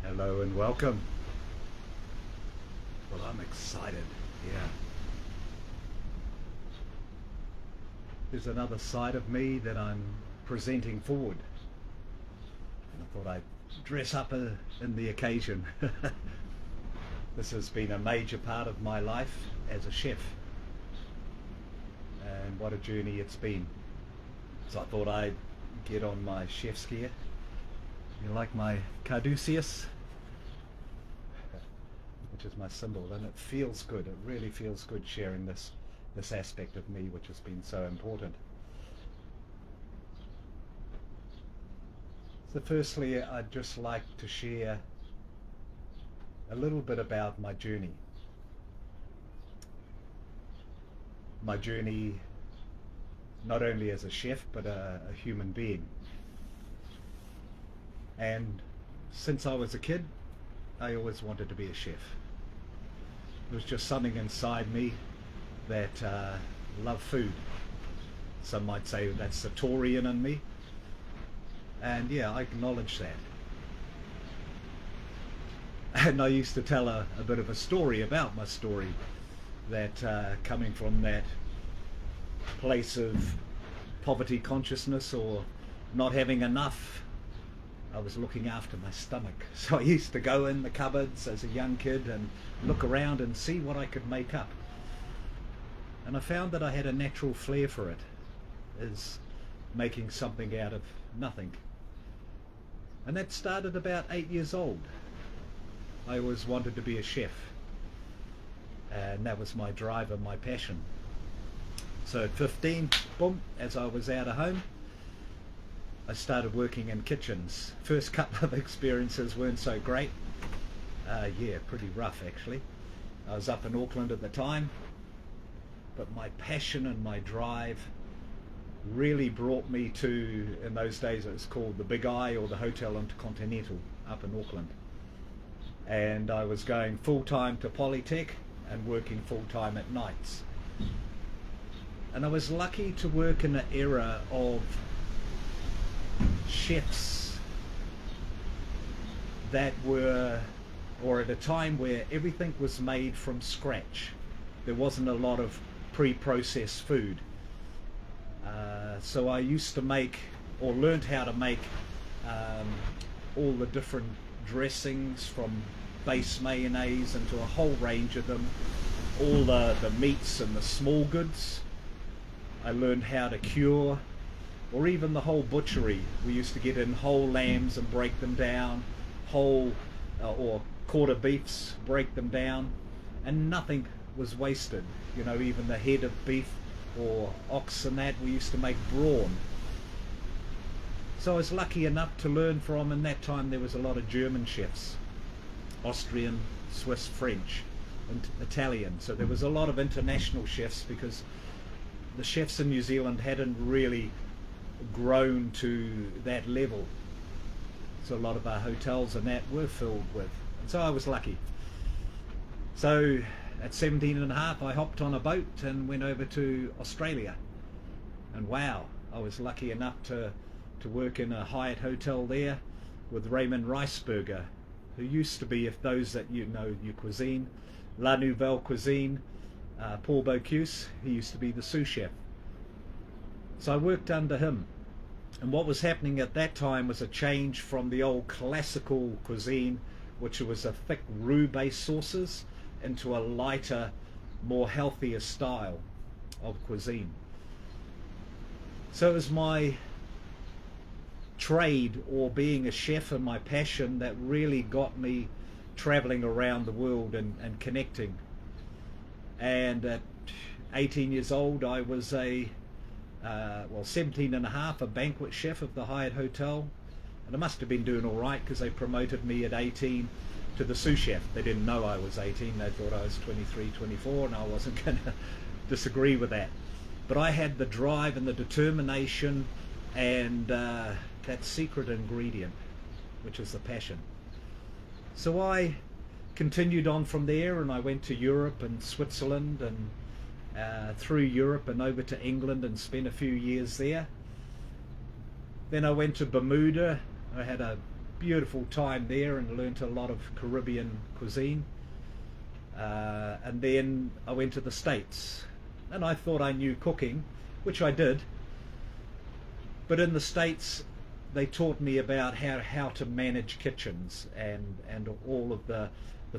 Hello and welcome. Well, I'm excited. Yeah. There's another side of me that I'm presenting forward. And I thought I'd dress up in the occasion. This has been a major part of my life as a chef. And what a journey it's been. So I thought I'd get on my chef's gear. You like my caduceus? Which is my symbol, and it feels good. It really feels good sharing this aspect of me, which has been so important. So firstly, I'd just like to share a little bit about my journey. My journey not only as a chef, but a human being. And since I was a kid, I always wanted to be a chef. There was just something inside me that loved food. Some might say that's the Taurian in me. And yeah, I acknowledge that. And I used to tell a bit of a story about my story, that coming from that place of poverty consciousness or not having enough, I was looking after my stomach. So I used to go in the cupboards as a young kid and look around and see what I could make up. And I found that I had a natural flair for it, is making something out of nothing. And that started about 8 years old. I always wanted to be a chef. And that was my drive and my passion. So at 15, boom, as I was out of home, I started working in kitchens. First couple of experiences weren't so great. Yeah, pretty rough actually. I was up in Auckland at the time, but my passion and my drive really brought me to, in those days it was called the Big I or the Hotel Intercontinental up in Auckland. And I was going full-time to Polytech and working full-time at nights. And I was lucky to work in an era of chefs that were, or at a time where everything was made from scratch. There wasn't a lot of pre-processed food. So I used to make, or learned how to make all the different dressings, from base mayonnaise into a whole range of them, all the meats and the small goods. I learned how to cure, or even the whole butchery. We used to get in whole lambs and break them down, whole or quarter beefs, break them down, and nothing was wasted. You know, even the head of beef or ox and that, we used to make brawn. So I was lucky enough to learn from, in that time there was a lot of German chefs, Austrian, Swiss, French, and Italian. So there was a lot of international chefs, because the chefs in New Zealand hadn't really grown to that level. So a lot of our hotels and that were filled with. And so I was lucky. So at 17 and a half, I hopped on a boat and went over to Australia. And wow, I was lucky enough to work in a Hyatt hotel there with Raymond Riceberger, who used to be, if those that you know your cuisine, La Nouvelle Cuisine, Paul Bocuse, he used to be the sous chef. So I worked under him. And what was happening at that time was a change from the old classical cuisine, which was a thick roux-based sauces, into a lighter, more healthier style of cuisine. So it was my trade, or being a chef, and my passion that really got me traveling around the world and connecting. And at 18 years old, I was 17 and a half, a banquet chef of the Hyatt Hotel. And I must have been doing all right, because they promoted me at 18 to the sous chef. They didn't know I was 18. They thought I was 23, 24, and I wasn't going to disagree with that. But I had the drive and the determination and that secret ingredient, which is the passion. So I continued on from there, and I went to Europe and Switzerland, and through Europe and over to England, and spent a few years there. Then I went to Bermuda. I had a beautiful time there and learnt a lot of Caribbean cuisine. And then I went to the States, and I thought I knew cooking, which I did. But in the States, they taught me about how to manage kitchens and all of the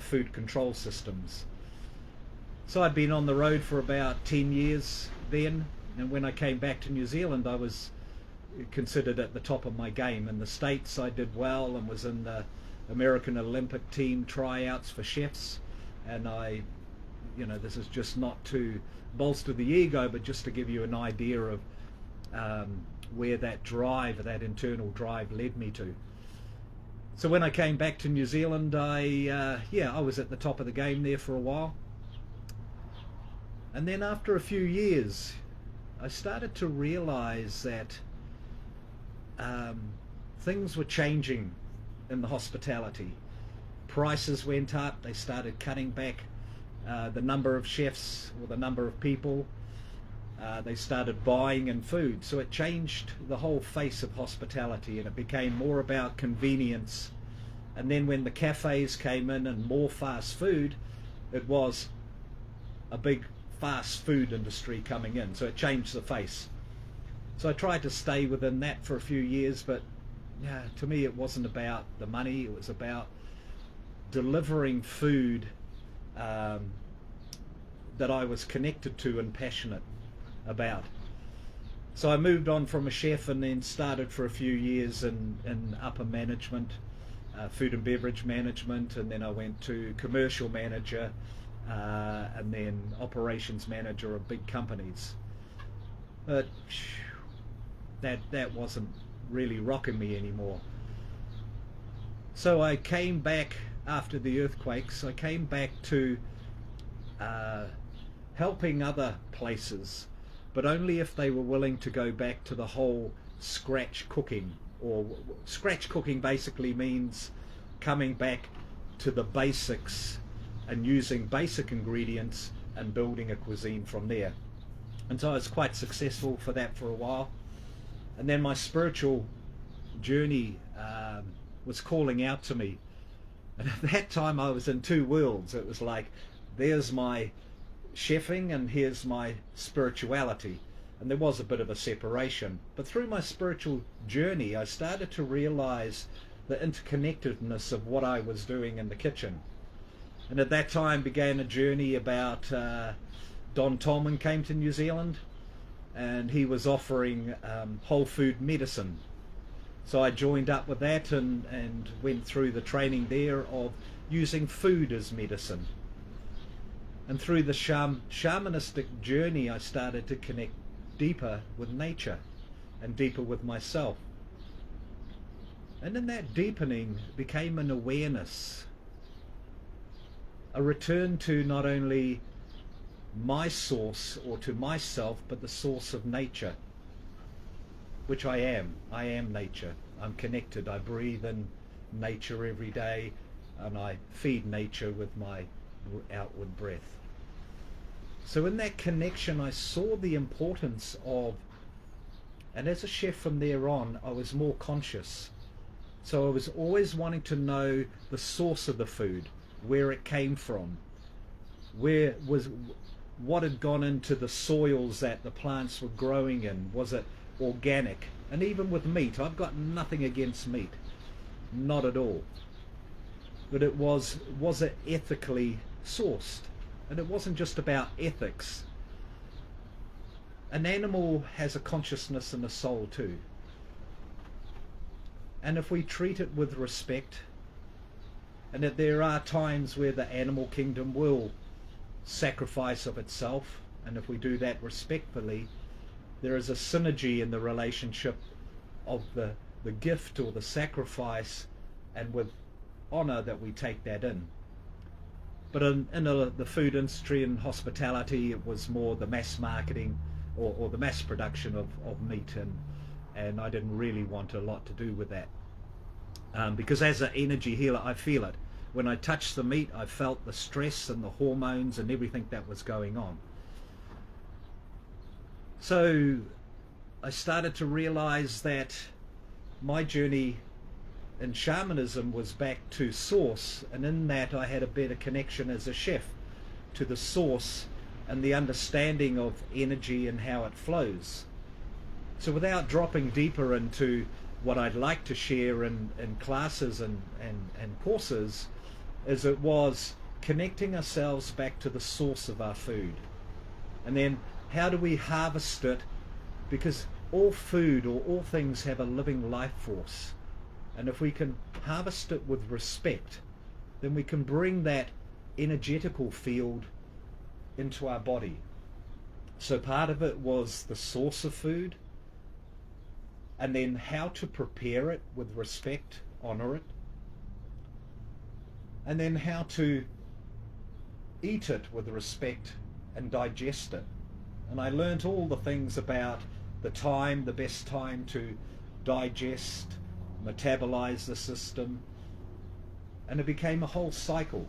food control systems. So I'd been on the road for about 10 years then, and when I came back to New Zealand, I was considered at the top of my game. In the States, I did well and was in the American Olympic team tryouts for chefs, and this is just not to bolster the ego, but just to give you an idea of where that internal drive led me to. So when I came back to New Zealand, I was at the top of the game there for a while. And then after a few years, I started to realize that things were changing in the hospitality. Prices went up, they started cutting back the number of chefs or the number of people. They started buying in food, so it changed the whole face of hospitality, and it became more about convenience. And then when the cafes came in and more fast food, it was a big fast food industry coming in, so it changed the face. So I tried to stay within that for a few years, but to me it wasn't about the money, it was about delivering food that I was connected to and passionate about. So I moved on from a chef and then started for a few years in upper management, food and beverage management, and then I went to commercial manager and then operations manager of big companies. But that wasn't really rocking me anymore. So I came back after the earthquakes. I came back to helping other places, but only if they were willing to go back to the whole scratch cooking. Or scratch cooking basically means coming back to the basics and using basic ingredients and building a cuisine from there. And so I was quite successful for that for a while. And then my spiritual journey was calling out to me. And at that time I was in two worlds. It was like, there's my chefing and here's my spirituality. And there was a bit of a separation. But through my spiritual journey, I started to realize the interconnectedness of what I was doing in the kitchen. And at that time began a journey about Don Tolman came to New Zealand, and he was offering whole food medicine. So I joined up with that and went through the training there of using food as medicine. And through the shamanistic journey, I started to connect deeper with nature and deeper with myself. And in that deepening became an awareness, a return to not only my source or to myself, but the source of nature, which I am. I am nature. I'm connected. I breathe in nature every day, and I feed nature with my outward breath. So in that connection, I saw the importance of, and as a chef from there on, I was more conscious. So I was always wanting to know the source of the food, where it came from, what had gone into the soils that the plants were growing in. Was it organic? And even with meat, I've got nothing against meat, not at all. But it was it ethically sourced? And it wasn't just about ethics. An animal has a consciousness and a soul too. And if we treat it with respect, and that there are times where the animal kingdom will sacrifice of itself, and if we do that respectfully, there is a synergy in the relationship of the gift or the sacrifice, and with honor that we take that in. But in the food industry and hospitality, it was more the mass marketing or the mass production of meat, and I didn't really want a lot to do with that. Because as an energy healer, I feel it. When I touched the meat, I felt the stress and the hormones and everything that was going on. So I started to realize that my journey in shamanism was back to source, and in that I had a better connection as a chef to the source and the understanding of energy and how it flows. So without dropping deeper into what I'd like to share in classes and courses, is it was connecting ourselves back to the source of our food. And then how do we harvest it? Because all food or all things have a living life force. And if we can harvest it with respect, then we can bring that energetical field into our body. So part of it was the source of food, and then how to prepare it with respect, honor it, and then how to eat it with respect and digest it. And I learnt all the things about the best time to digest, metabolize the system, and it became a whole cycle.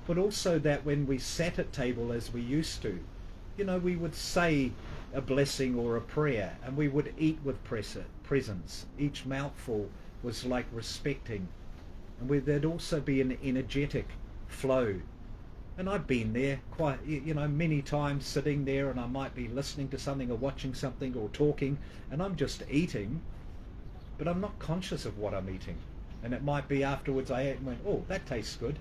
But also that when we sat at table as we used to, we would say a blessing or a prayer, and we would eat with presence. Each mouthful was like respecting, and there'd also be an energetic flow. And I've been there quite, many times, sitting there, and I might be listening to something or watching something or talking, and I'm just eating, but I'm not conscious of what I'm eating. And it might be afterwards I ate and went, oh, that tastes good,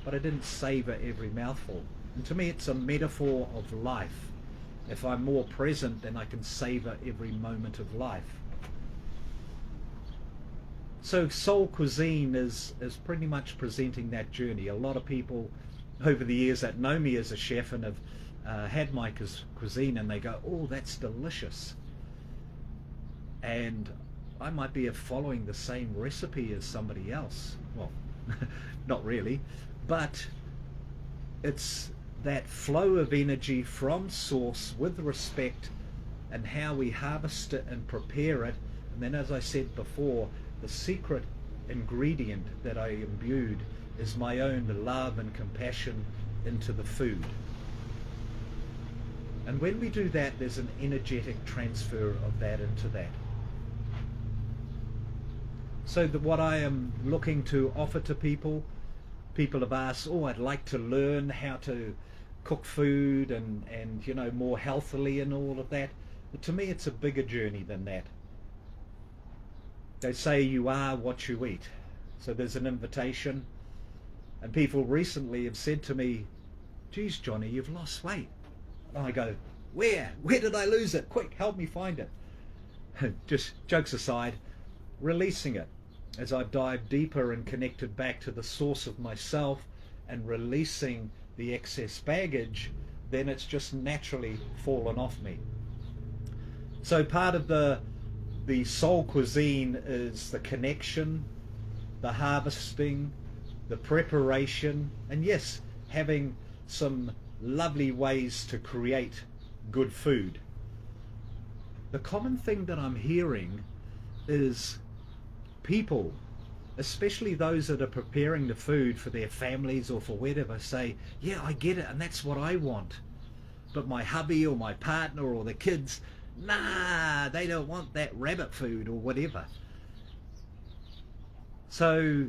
but I didn't savor every mouthful. And to me, it's a metaphor of life. If I'm more present, then I can savor every moment of life. So Soul Cuisine is pretty much presenting that journey. A lot of people over the years that know me as a chef and have had my cuisine, and they go, oh, that's delicious. And I might be following the same recipe as somebody else. Well, not really, but it's that flow of energy from source with respect, and how we harvest it and prepare it. And then, as I said before, the secret ingredient that I imbued is my own love and compassion into the food. And when we do that, there's an energetic transfer of that into that. So what I am looking to offer to people have asked, oh, I'd like to learn how to cook food and more healthily and all of that. But to me, it's a bigger journey than that. They say you are what you eat. So there's an invitation. And people recently have said to me, geez, Jonny, you've lost weight. And I go, where? Where did I lose it? Quick, help me find it. Just jokes aside, releasing it. As I've dived deeper and connected back to the source of myself and releasing the excess baggage, then it's just naturally fallen off me. So part of the Soul Cuisine is the connection, the harvesting, the preparation, and yes, having some lovely ways to create good food. The common thing that I'm hearing is people, especially those that are preparing the food for their families or for whatever, say, yeah, I get it, and that's what I want. But my hubby or my partner or the kids, nah, they don't want that rabbit food or whatever. So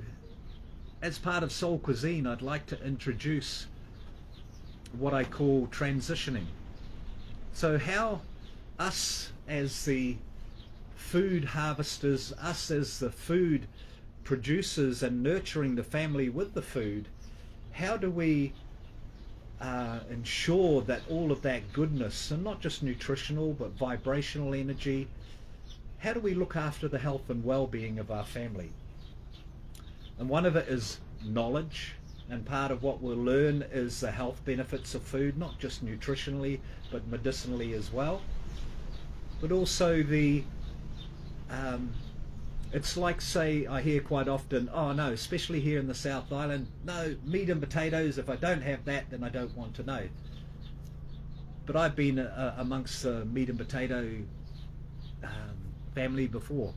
as part of Soul Cuisine, I'd like to introduce what I call transitioning. So how us as the food harvesters, us as the food producers and nurturing the family with the food, how do we ensure that all of that goodness, and not just nutritional but vibrational energy, how do we look after the health and well-being of our family? And one of it is knowledge, and part of what we'll learn is the health benefits of food, not just nutritionally but medicinally as well. But also it's like, say, I hear quite often, oh no, especially here in the South Island, no, meat and potatoes, if I don't have that, then I don't want to know. But I've been amongst the meat and potato family before.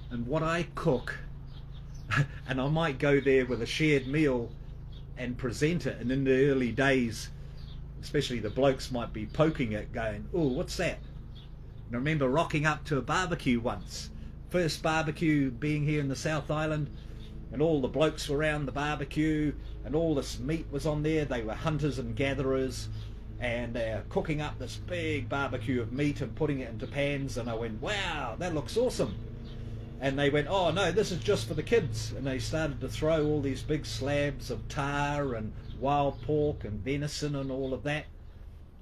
And what I cook, and I might go there with a shared meal and present it, and in the early days, especially the blokes might be poking it, going, oh, what's that? And I remember rocking up to a barbecue once, first barbecue being here in the South Island, and all the blokes were around the barbecue, and all this meat was on there. They were hunters and gatherers, and they're cooking up this big barbecue of meat and putting it into pans, and I went, wow, that looks awesome. And they went, oh no, this is just for the kids. And they started to throw all these big slabs of tar and wild pork and venison and all of that.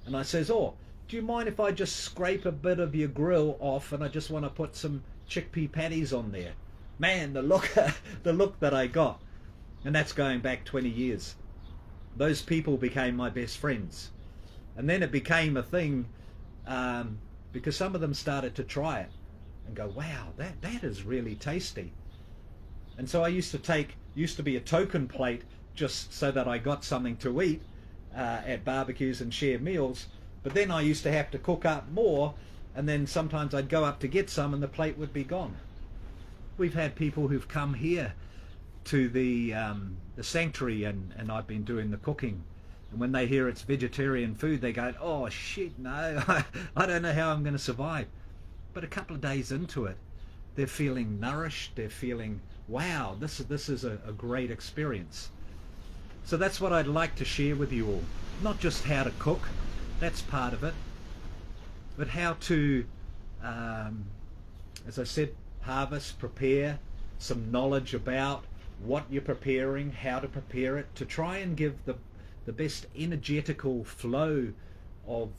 And I says, oh, do you mind if I just scrape a bit of your grill off, and I just want to put some chickpea patties on there? Man, the look the look that I got. And that's going back 20 years. Those people became my best friends. And then it became a thing, because some of them started to try it and go, wow, that is really tasty. And so I used to be a token plate just so that I got something to eat at barbecues and share meals. But then I used to have to cook up more, and then sometimes I'd go up to get some and the plate would be gone. We've had people who've come here to the sanctuary, and I've been doing the cooking. And when they hear it's vegetarian food, they go, oh shit, no, I don't know how I'm going to survive. But a couple of days into it, they're feeling nourished, they're feeling, wow, this is a great experience. So that's what I'd like to share with you all. Not just how to cook, that's part of it, but how to, as I said, harvest, prepare, some knowledge about what you're preparing, how to prepare it, to try and give the best energetical flow of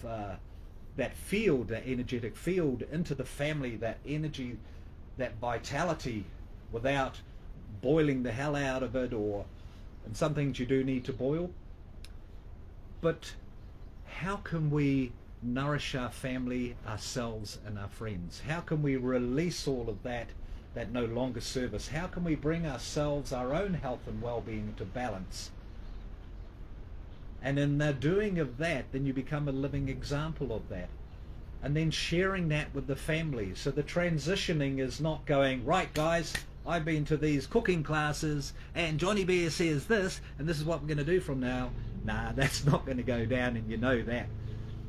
that field, that energetic field into the family, that energy, that vitality, without boiling the hell out of it, and some things you do need to boil. But how can we nourish our family, ourselves and our friends? How can we release all of that no longer serve us? How can we bring ourselves, our own health and well-being into balance? And in the doing of that, then you become a living example of that. And then sharing that with the family. So the transitioning is not going, right guys, I've been to these cooking classes and Jonny Bear says this, and this is what we're going to do from now. Nah, that's not going to go down, and you know that.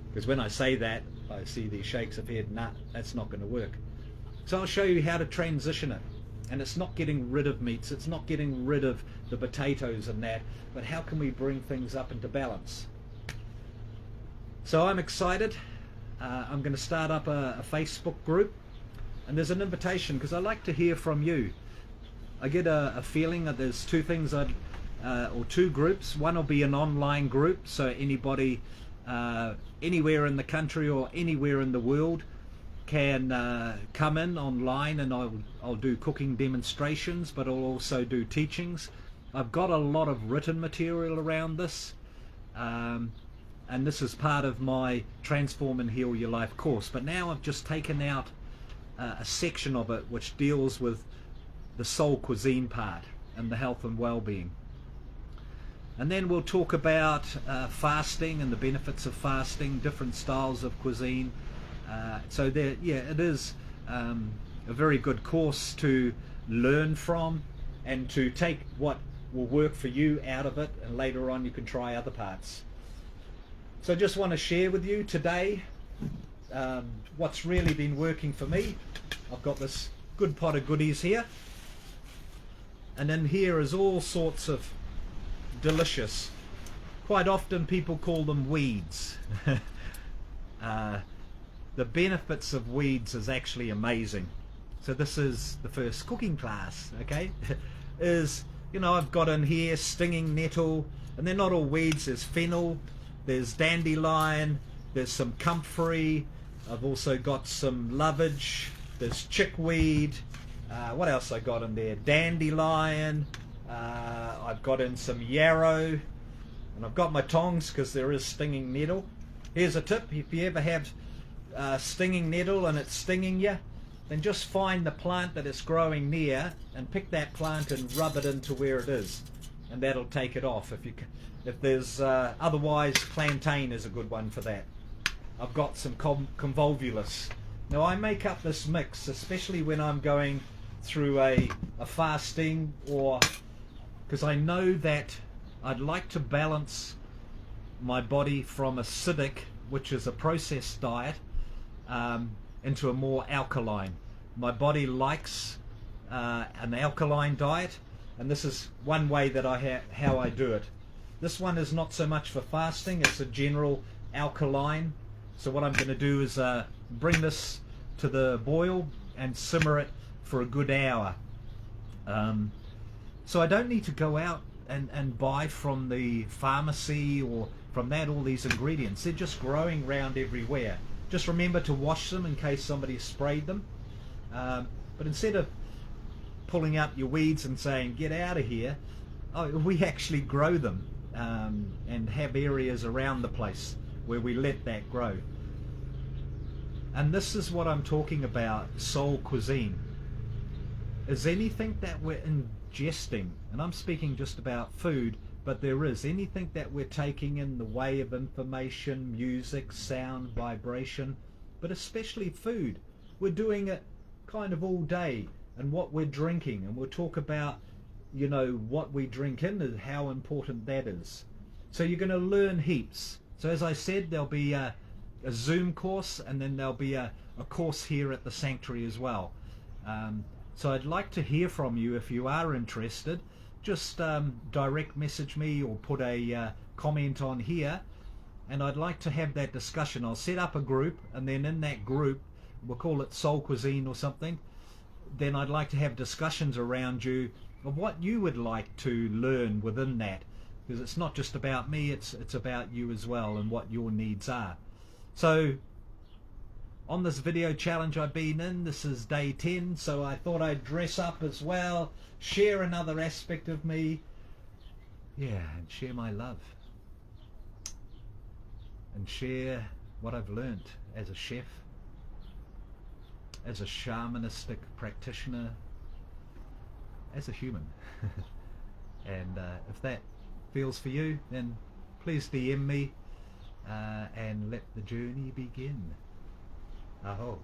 Because when I say that, I see these shakes of head, nah, that's not going to work. So I'll show you how to transition it. And it's not getting rid of meats, it's not getting rid of the potatoes and that, but how can we bring things up into balance? So I'm excited. I'm going to start up a Facebook group, and there's an invitation because I like to hear from you. I get a feeling that there's two things or two groups. One will be an online group, so anybody anywhere in the country or anywhere in the world can come in online, and I'll do cooking demonstrations, but I'll also do teachings. I've got a lot of written material around this, and this is part of my Transform and Heal Your Life course. But now I've just taken out a section of it which deals with the Soul Cuisine part and the health and well-being. And then we'll talk about fasting and the benefits of fasting, different styles of cuisine. So there, yeah, it is a very good course to learn from and to take what will work for you out of it, and later on you can try other parts. So I just want to share with you today what's really been working for me. I've got this good pot of goodies here, and in here is all sorts of delicious, quite often people call them weeds. The benefits of weeds is actually amazing. So this is the first cooking class, okay? I've got in here stinging nettle, and they're not all weeds. There's fennel, there's dandelion, there's some comfrey, I've also got some lovage, there's chickweed, what else I got in there? Dandelion, I've got in some yarrow, and I've got my tongs because there is stinging nettle. Here's a tip: if you ever have stinging nettle and it's stinging you, then just find the plant that it's growing near and pick that plant and rub it into where it is, and that'll take it off. If there's otherwise, plantain is a good one for that. I've got some convolvulus. Now I make up this mix especially when I'm going through a fasting, or because I know that I'd like to balance my body from acidic, which is a processed diet, into a more alkaline, My body likes an alkaline diet, and this is one way that how I do it. This one is not so much for fasting, it's a general alkaline. So what I'm going to do is bring this to the boil and simmer it for a good hour. So I don't need to go out and buy from the pharmacy or from that all these ingredients. They're just growing around everywhere. Just remember to wash them in case somebody sprayed them. But instead of pulling up your weeds and saying get out of here, we actually grow them and have areas around the place where we let that grow. And this is what I'm talking about, soul cuisine. Is anything that we're ingesting, and I'm speaking just about food, but there is anything that we're taking in the way of information, music, sound, vibration, but especially food. We're doing it kind of all day, and what we're drinking, and we'll talk about, you know, what we drink in and how important that is. So you're going to learn heaps. So as I said, there'll be a Zoom course, and then there'll be a course here at the sanctuary as well. So I'd like to hear from you if you are interested. Just direct message me or put a comment on here, and I'd like to have that discussion. I'll set up a group, and then in that group, we'll call it Soul Cuisine or something. Then I'd like to have discussions around you of what you would like to learn within that, because it's not just about me, it's about you as well and what your needs are. So on this video challenge I've been in, this is day 10, so I thought I'd dress up as well, share another aspect of me, yeah, and share my love and share what I've learned as a chef, as a shamanistic practitioner, as a human. And if that feels for you, then please DM me and let the journey begin. Aho.